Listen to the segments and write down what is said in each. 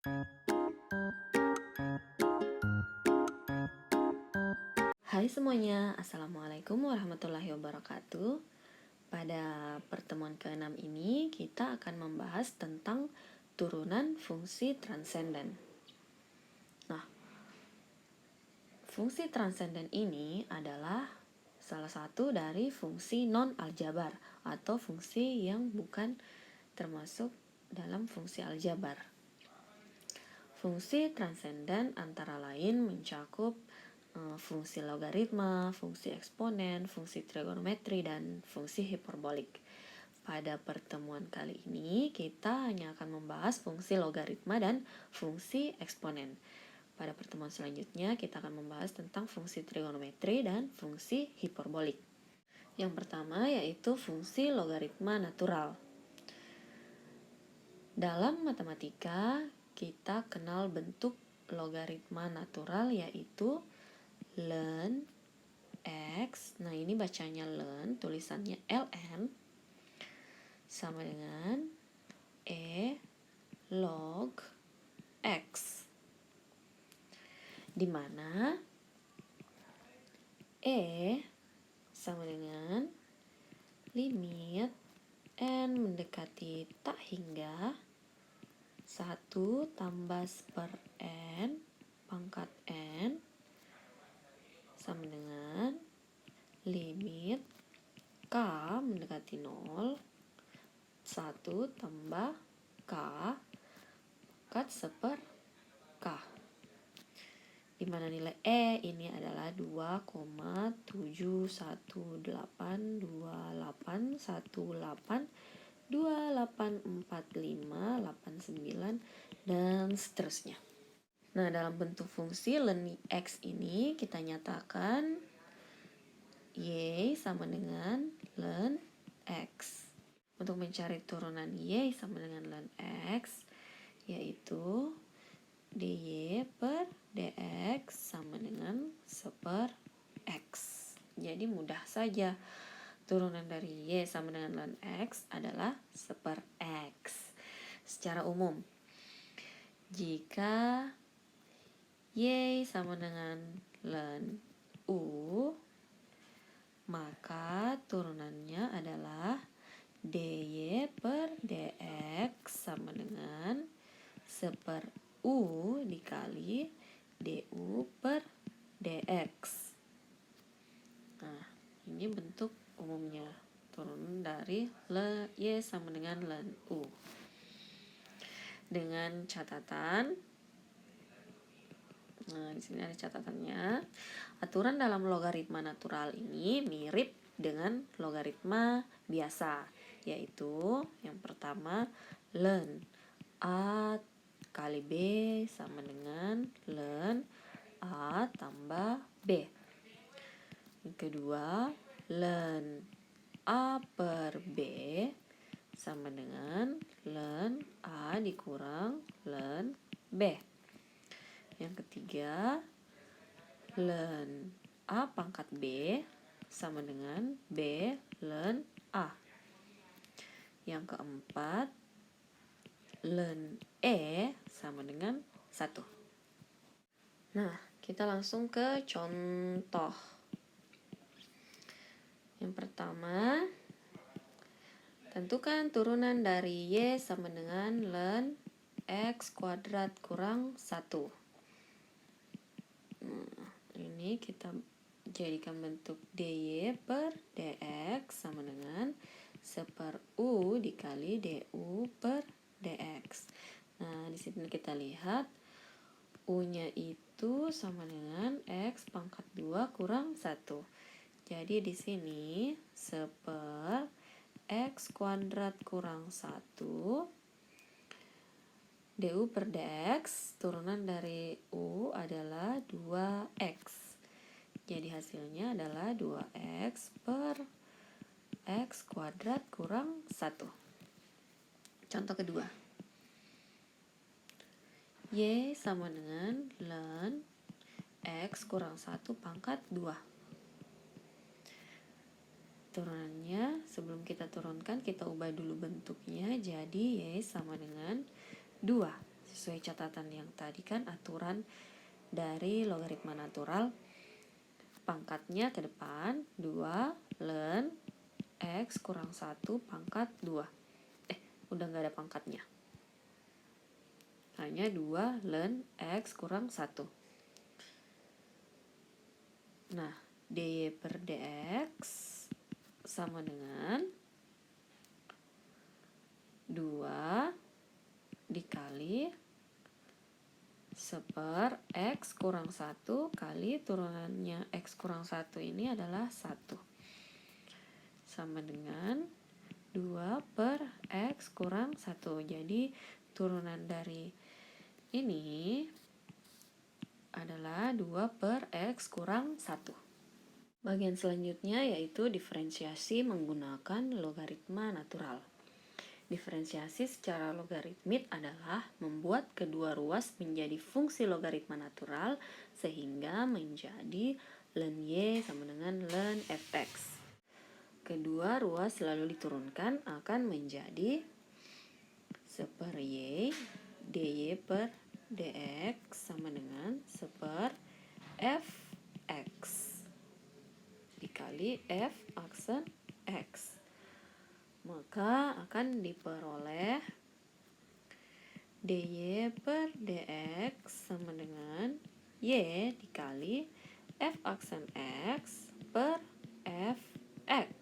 Hai semuanya, Assalamualaikum warahmatullahi wabarakatuh. Pada pertemuan ke-6 ini, kita akan membahas tentang turunan fungsi transenden. Nah, fungsi transenden ini adalah salah satu dari fungsi non-aljabar atau fungsi yang bukan termasuk dalam fungsi aljabar. Fungsi transenden antara lain mencakup fungsi logaritma, fungsi eksponen, fungsi trigonometri, dan fungsi hiperbolik. Pada pertemuan kali ini, kita hanya akan membahas fungsi logaritma dan fungsi eksponen. Pada pertemuan selanjutnya, kita akan membahas tentang fungsi trigonometri dan fungsi hiperbolik. Yang pertama yaitu fungsi logaritma natural. Dalam matematika, kita kenal bentuk logaritma natural yaitu ln x. Nah, ini bacanya ln, tulisannya ln, sama dengan e log x, di mana e sama dengan limit n mendekati tak hingga 1 tambah per n pangkat n sama dengan limit k mendekati 0 1 tambah k pangkat seper k, di mana nilai e ini adalah 2,71828284589 dan seterusnya. Nah, dalam bentuk fungsi ln x ini kita nyatakan y sama dengan ln x. Untuk mencari turunan y sama dengan ln x, yaitu dy per dx sama dengan seper x. Jadi mudah saja, turunan dari y sama dengan ln x adalah seper x. Secara umum, jika y sama dengan ln u, maka turunannya adalah dy per dx sama dengan seper u dikali du per dx. Nah, ini bentuk umumnya, turunan dari y sama dengan ln u. Dengan catatan, nah di sini ada catatannya. Aturan dalam logaritma natural ini mirip dengan logaritma biasa, yaitu yang pertama ln a kali b sama dengan ln a tambah b. Yang kedua, ln a per b sama dengan ln a dikurang ln b. Yang ketiga, ln a pangkat b sama dengan b ln a. Yang keempat, ln e sama dengan 1. Nah, kita langsung ke contoh. Yang pertama, tentukan turunan dari y sama dengan ln x kuadrat kurang 1. Ini kita jadikan bentuk dy per dx sama dengan seper u dikali du per dx. Nah, di sini kita lihat u-nya itu sama dengan x pangkat 2 kurang 1. Jadi di sini seper x kuadrat kurang 1 du per dx, turunan dari u adalah 2x. Jadi hasilnya adalah 2x per x kuadrat kurang 1. Contoh kedua, y sama dengan ln x kurang 1 pangkat 2. Turunannya, sebelum kita turunkan, kita ubah dulu bentuknya, jadi y sama dengan 2. sesuai catatan yang tadi kan aturan dari logaritma natural, pangkatnya ke depan 2 ln X kurang 1 pangkat 2. Udah nggak ada pangkatnya. Hanya 2 ln X kurang 1. Nah, dy per dx sama dengan 2 dikali seper X kurang 1 kali turunannya X kurang 1 ini adalah 1. Sama dengan 2 per X kurang 1. Jadi turunan dari ini adalah 2 per X kurang 1. Bagian selanjutnya yaitu diferensiasi menggunakan logaritma natural. Diferensiasi secara logaritmik adalah membuat kedua ruas menjadi fungsi logaritma natural sehingga menjadi ln Y sama dengan ln Fx. Kedua ruas selalu diturunkan akan menjadi seper Y dy per dx sama dengan seper Fx dikali F aksen X. Maka akan diperoleh dy per dx sama dengan Y dikali F aksen X per Fx.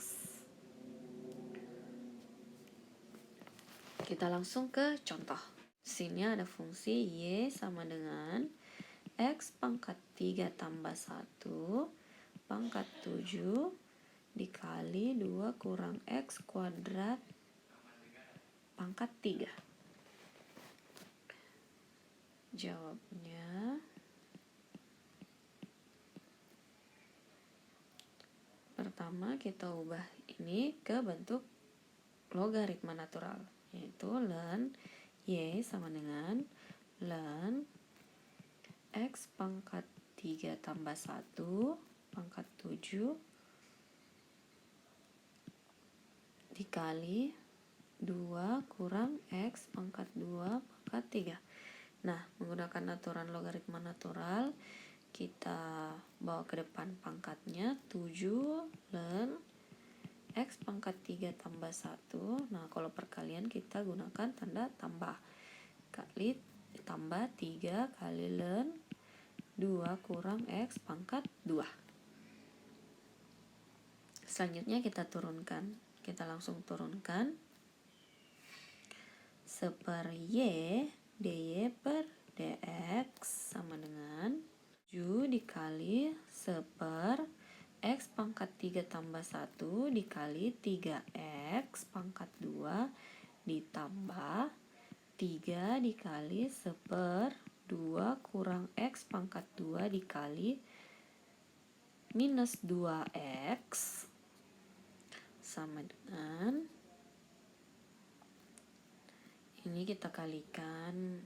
Kita langsung ke contoh. Sini ada fungsi Y sama dengan X pangkat 3 tambah 1 pangkat 7 dikali 2 kurang X kuadrat pangkat 3. Jawabnya pertama kita ubah ini ke bentuk logaritma natural, yaitu ln Y sama dengan ln X pangkat 3 tambah 1 pangkat 7 dikali 2 kurang X pangkat 2 pangkat 3. Nah, menggunakan aturan logaritma natural, kita bawa ke depan pangkatnya 7 ln X pangkat 3 tambah 1. Nah, kalau perkalian kita gunakan tanda tambah. Kali tambah 3 kali ln 2 kurang X pangkat 2. Selanjutnya kita turunkan. Kita langsung turunkan. Seper Y dy per dx sama dengan 7 dikali seper X pangkat 3 tambah 1 dikali 3X pangkat 2 ditambah 3 dikali seper 2 kurang X pangkat 2 dikali minus 2X sama dengan ini kita kalikan,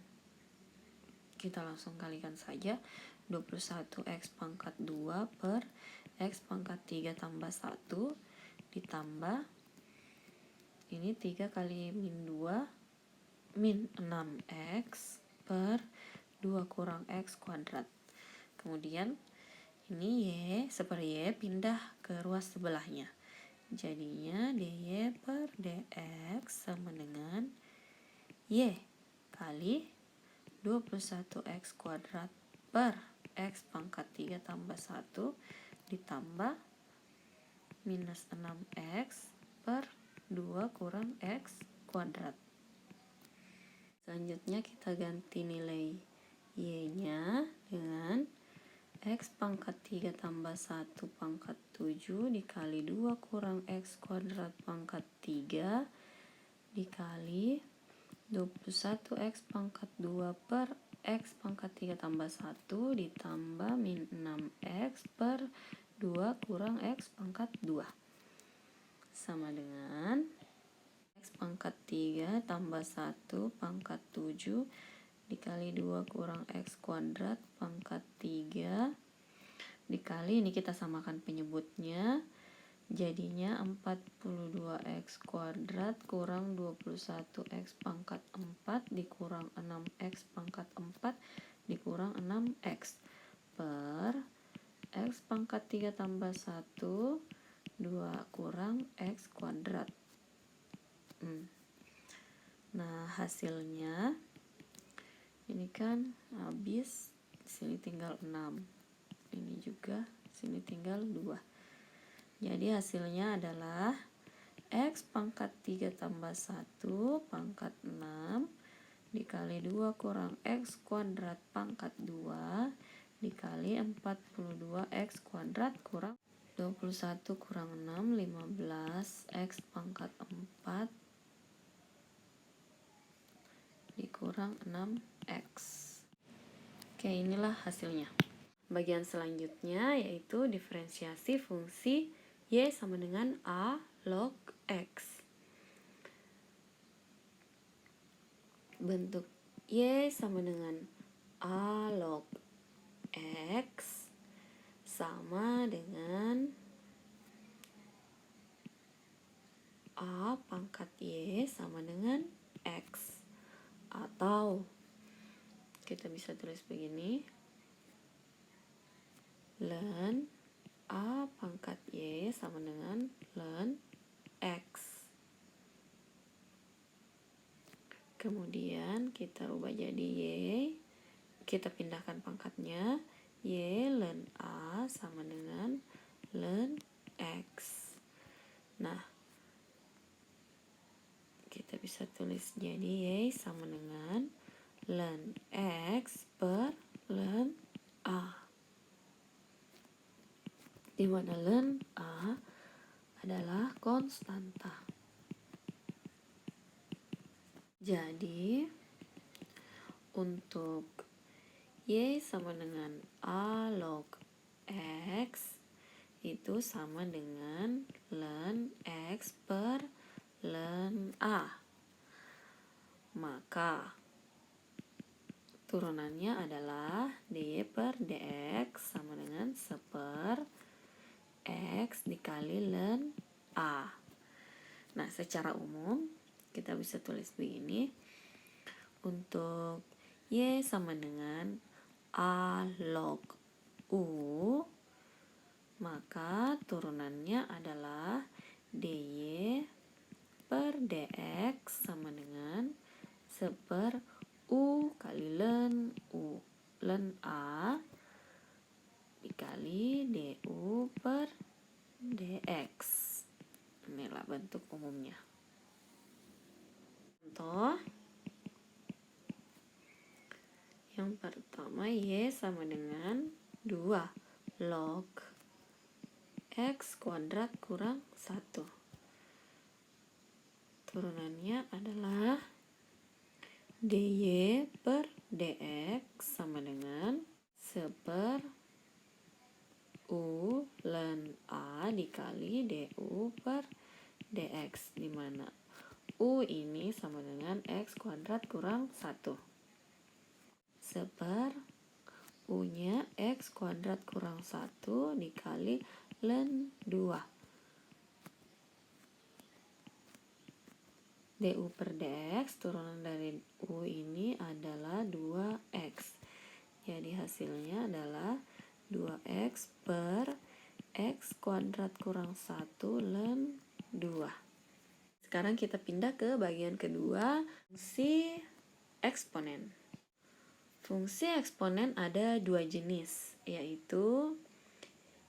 kita langsung kalikan saja 21X pangkat 2 per X pangkat 3 tambah 1 ditambah ini 3 kali min 2 min 6X per 2 kurang X kuadrat. Kemudian ini Y seper Y pindah ke ruas sebelahnya, jadinya dy per dx sama dengan Y kali 21X kuadrat per X pangkat 3 tambah 1 ditambah minus 6X per 2 kurang X kuadrat. Selanjutnya kita ganti nilai Y-nya dengan X pangkat 3 tambah 1 pangkat 7 dikali 2 kurang X kuadrat pangkat 3 dikali 21X pangkat 2 per X pangkat 3 tambah 1 ditambah min 6X per 2 kurang X pangkat 2 sama dengan X pangkat 3 tambah 1 pangkat 7 dikali 2 kurang X kuadrat pangkat 3 dikali, ini kita samakan penyebutnya, Jadinya 42x kuadrat kurang 21x pangkat 4 dikurang 6x pangkat 4 dikurang 6x per x pangkat 3 tambah 1, 2 kurang x kuadrat. Nah, hasilnya ini kan habis, sini tinggal 6. Ini juga, sini tinggal 2. Jadi hasilnya adalah x pangkat 3 tambah 1 pangkat 6 dikali 2 kurang x kuadrat pangkat 2 dikali 42x kuadrat kurang 21 kurang 6, 15 x pangkat 4 dikurang 6x. Oke, inilah hasilnya. Bagian selanjutnya yaitu diferensiasi fungsi y sama dengan a log x. Bentuk y sama dengan a log x sama dengan a pangkat y sama dengan x. Atau kita bisa tulis begini, ln a pangkat y sama dengan ln x. Kemudian kita ubah jadi y, kita pindahkan pangkatnya, y ln a sama dengan ln x. Nah, kita bisa tulis jadi y sama dengan ln x per ln a, di mana ln a adalah konstanta. Jadi untuk y sama dengan a log x itu sama dengan ln x per ln a. Maka turunannya adalah dy per dx sama dengan 1/x dikali ln a. Nah, secara umum kita bisa tulis begini. Untuk y sama dengan a log u, maka turunannya adalah dy per dx sama dengan 1/u kali ln u ln a dikali du per dx. Inilah bentuk umumnya. Contoh yang pertama, y sama dengan 2 log x kuadrat kurang 1. Turunannya adalah dy per dx sama dengan 1/u ln a dikali du per dx, di mana u ini sama dengan x kuadrat kurang 1. 1/u nya x kuadrat kurang 1 dikali ln 2. du per dx, turunan dari u ini adalah 2x. Jadi hasilnya adalah 2x per x kuadrat kurang 1 ln 2. Sekarang kita pindah ke bagian kedua, fungsi eksponen. Fungsi eksponen ada 2 jenis, yaitu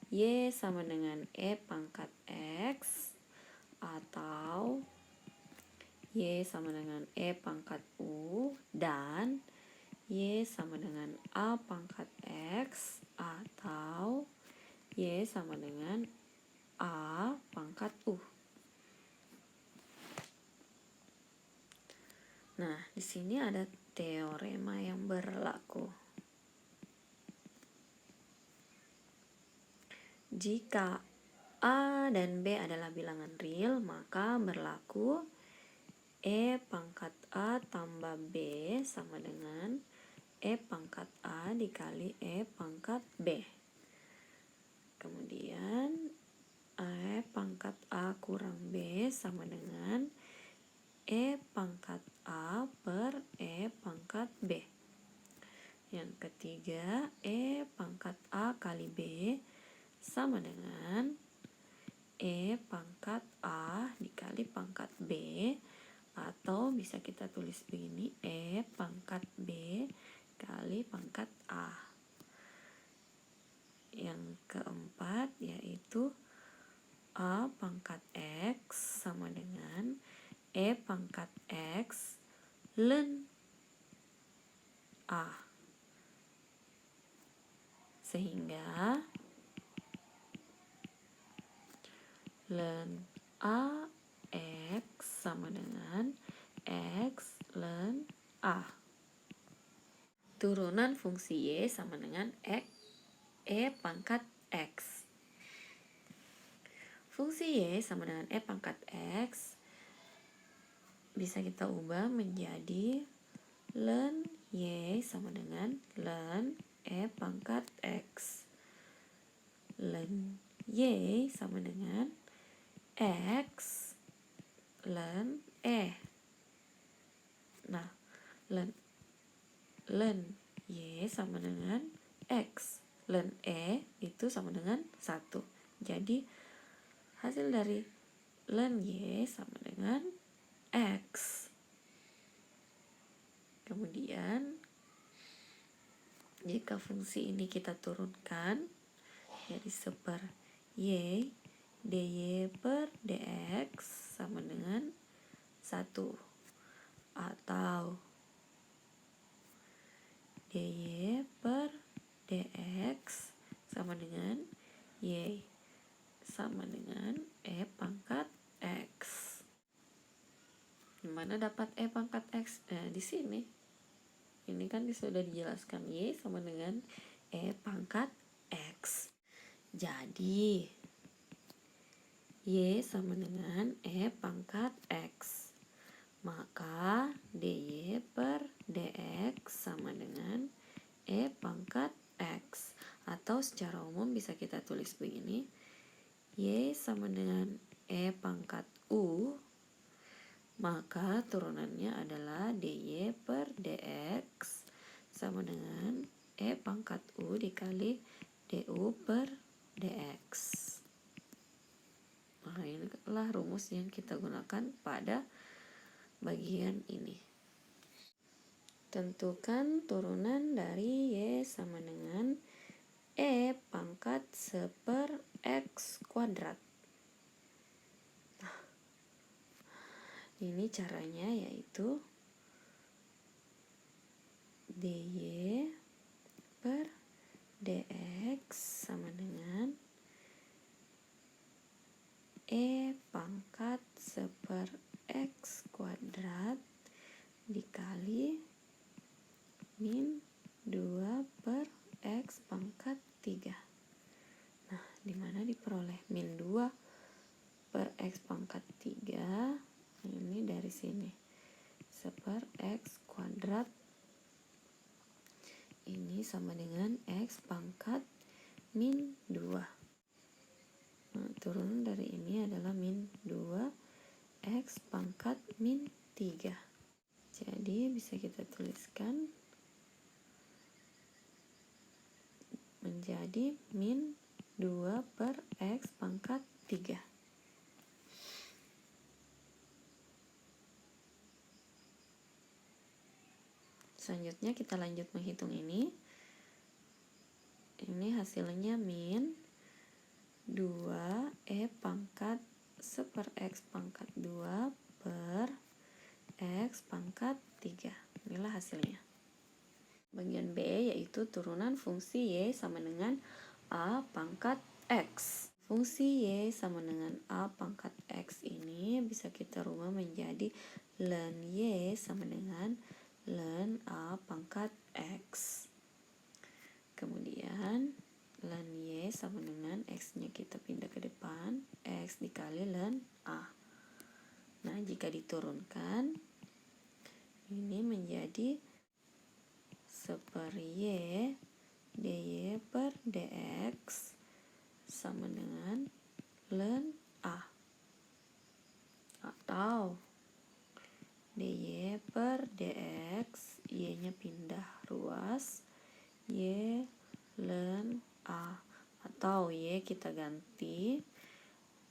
y sama dengan e pangkat x atau y sama dengan e pangkat u, dan y sama dengan a pangkat x atau y sama dengan a pangkat u. Nah, di sini ada teorema yang berlaku. Jika a dan b adalah bilangan real, maka berlaku e pangkat a tambah b sama dengan e pangkat a dikali e pangkat b. Kemudian e pangkat Y sama dengan E pangkat A per E pangkat B. Yang ketiga, E pangkat A kali B sama dengan E pangkat A dikali pangkat B, atau bisa kita tulis begini, E pangkat B kali pangkat A. Yang keempat yaitu A pangkat X sama dengan E pangkat X ln A. Sehingga ln A X sama dengan X ln A. Turunan fungsi Y sama dengan E pangkat X. Fungsi Y sama dengan E pangkat X bisa kita ubah menjadi ln Y sama dengan ln E pangkat X. Ln Y sama dengan X ln E. Nah, ln Y sama dengan X. Ln E itu sama dengan 1. Jadi, hasil dari ln Y sama dengan X. Kemudian, jika fungsi ini kita turunkan, jadi seper Y dy per dx sama dengan 1, atau dy per dx sama dengan y sama dengan E pangkat X. Gimana dapat E pangkat X? Di sini. Ini kan sudah dijelaskan Y sama dengan E pangkat X. Jadi, Y sama dengan E pangkat X. Maka dy per dx sama dengan E pangkat X. Atau secara umum bisa kita tulis begini. Y sama dengan E pangkat U. Maka turunannya adalah dy per dx sama dengan E pangkat U dikali du per dx. Nah, inilah rumus yang kita gunakan pada bagian ini. Tentukan turunan dari Y sama dengan E pangkat seper X kuadrat. Nah, ini caranya yaitu dy per dx sama dengan E pangkat seper X kuadrat dikali min 2 per X pangkat 3. Nah, dimana diperoleh min 2 per X pangkat 3? Ini dari sini. Seper X kuadrat ini sama dengan X pangkat min 2. Nah, turunan dari ini adalah min 2 X pangkat min 3. Jadi bisa kita tuliskan menjadi min 2 per X pangkat 3. Selanjutnya kita lanjut menghitung ini. Ini hasilnya min 2 E pangkat seper X pangkat 2 per X pangkat 3. Inilah hasilnya. Bagian B yaitu turunan fungsi Y sama dengan A pangkat X. Fungsi Y sama dengan A pangkat X ini bisa kita rubah menjadi ln Y sama dengan ln A pangkat X. Kemudian ln Y sama dengan X-nya kita pindah ke depan, X dikali ln A. Nah, jika diturunkan, ini menjadi seper Y dy per dx sama dengan ln A. Atau dy per dx, y-nya pindah ruas, y ln a. Atau y kita ganti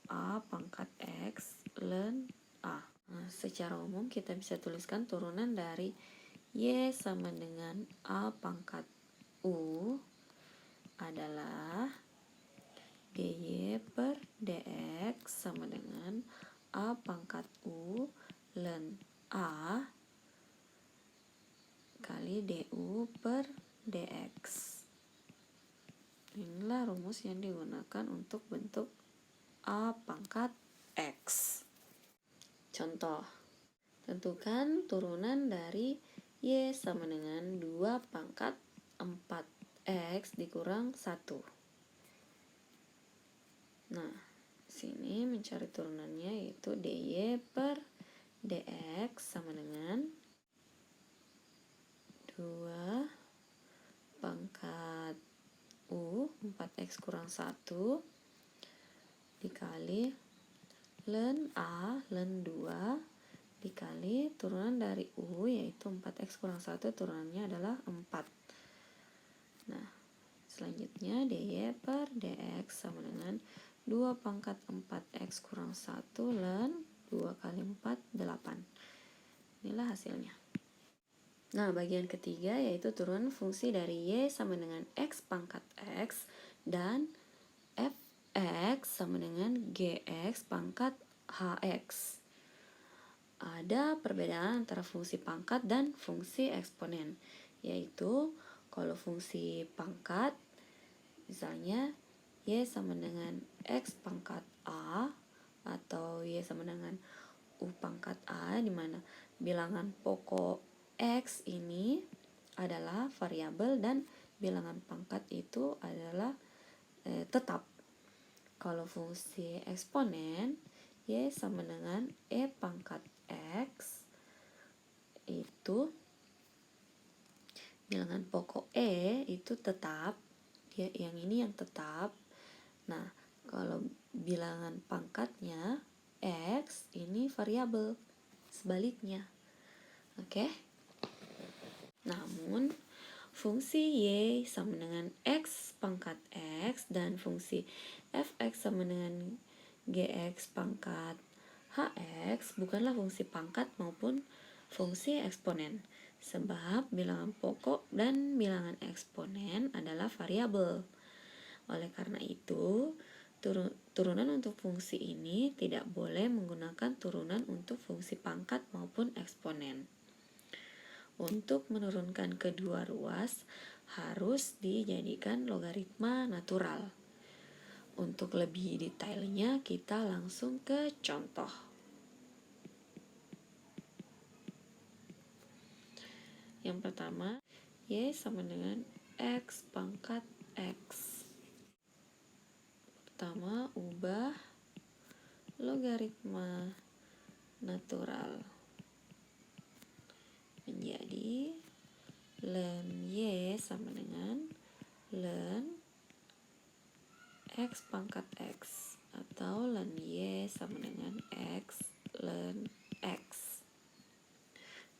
a pangkat x ln a. Nah, secara umum kita bisa tuliskan turunan dari y sama dengan a pangkat u adalah dy per dx sama dengan a pangkat u ln a kali du per dx. Inilah rumus yang digunakan untuk bentuk a pangkat x. Contoh, tentukan turunan dari y sama dengan 2 pangkat 4x dikurang 1. Nah, sini mencari turunannya yaitu dy per dx sama dengan 2 pangkat u 4x kurang 1 dikali ln a ln 2 dikali turunan dari u yaitu 4x kurang 1 turunannya adalah 4. Nah, selanjutnya dy per dx sama dengan 2 pangkat 4x kurang 1 ln 2 kali 4, 8. Inilah hasilnya. Nah, bagian ketiga yaitu turunan fungsi dari y sama dengan x pangkat x dan fx sama dengan gx pangkat hx. Ada perbedaan antara fungsi pangkat dan fungsi eksponen, yaitu kalau fungsi pangkat misalnya y sama dengan x pangkat a atau y sama dengan u pangkat a, di mana bilangan pokok x ini adalah variabel dan bilangan pangkat itu adalah tetap. Kalau fungsi eksponen y sama dengan e pangkat x, itu bilangan pokok e itu tetap, ya, yang ini yang tetap. Nah, kalau bilangan pangkatnya x ini variabel, sebaliknya. Oke? Namun fungsi y sama dengan x pangkat x dan fungsi fx sama dengan gx pangkat hx bukanlah fungsi pangkat maupun fungsi eksponen, sebab bilangan pokok dan bilangan eksponen adalah variabel. Oleh karena itu, turunan untuk fungsi ini tidak boleh menggunakan turunan untuk fungsi pangkat maupun eksponen. Untuk menurunkan kedua ruas harus dijadikan logaritma natural. Untuk lebih detailnya kita langsung ke contoh. Yang pertama, y sama dengan x pangkat x. Pertama, ubah logaritma natural menjadi ln y sama dengan ln x pangkat x atau ln y sama dengan x ln x.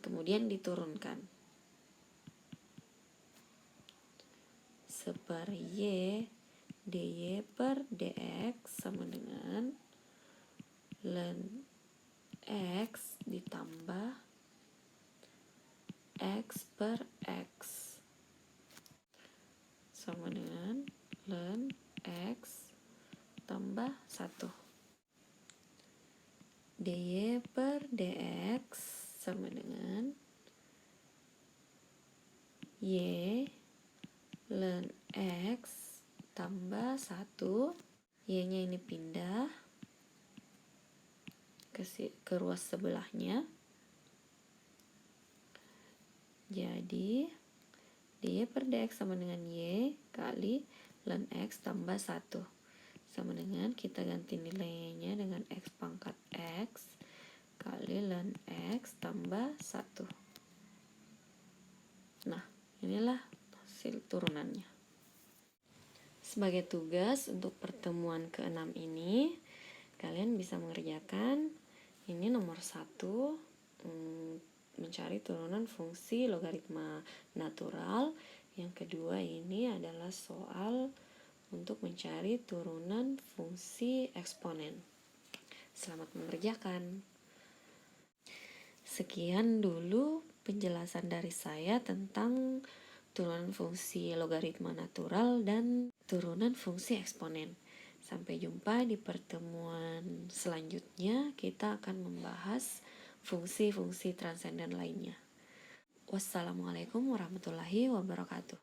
Kemudian diturunkan. Seper y dy per dx sama dengan ln x ditambah x per x sama dengan ln x tambah 1. dy per dx sama dengan y ln x tambah 1, y-nya ini pindah ke ruas sebelahnya. Jadi dy per dx sama dengan y kali ln x tambah 1 sama dengan kita ganti nilainya dengan x pangkat x kali ln x tambah 1. Nah, inilah hasil turunannya. Sebagai tugas untuk pertemuan ke-6 ini, kalian bisa mengerjakan Ini nomor 1, mencari turunan fungsi logaritma natural. Yang kedua ini adalah soal untuk mencari turunan fungsi eksponen. Selamat mengerjakan. Sekian dulu penjelasan dari saya tentang turunan fungsi logaritma natural dan turunan fungsi eksponen. Sampai jumpa di pertemuan selanjutnya, kita akan membahas fungsi-fungsi transenden lainnya. Wassalamualaikum warahmatullahi wabarakatuh.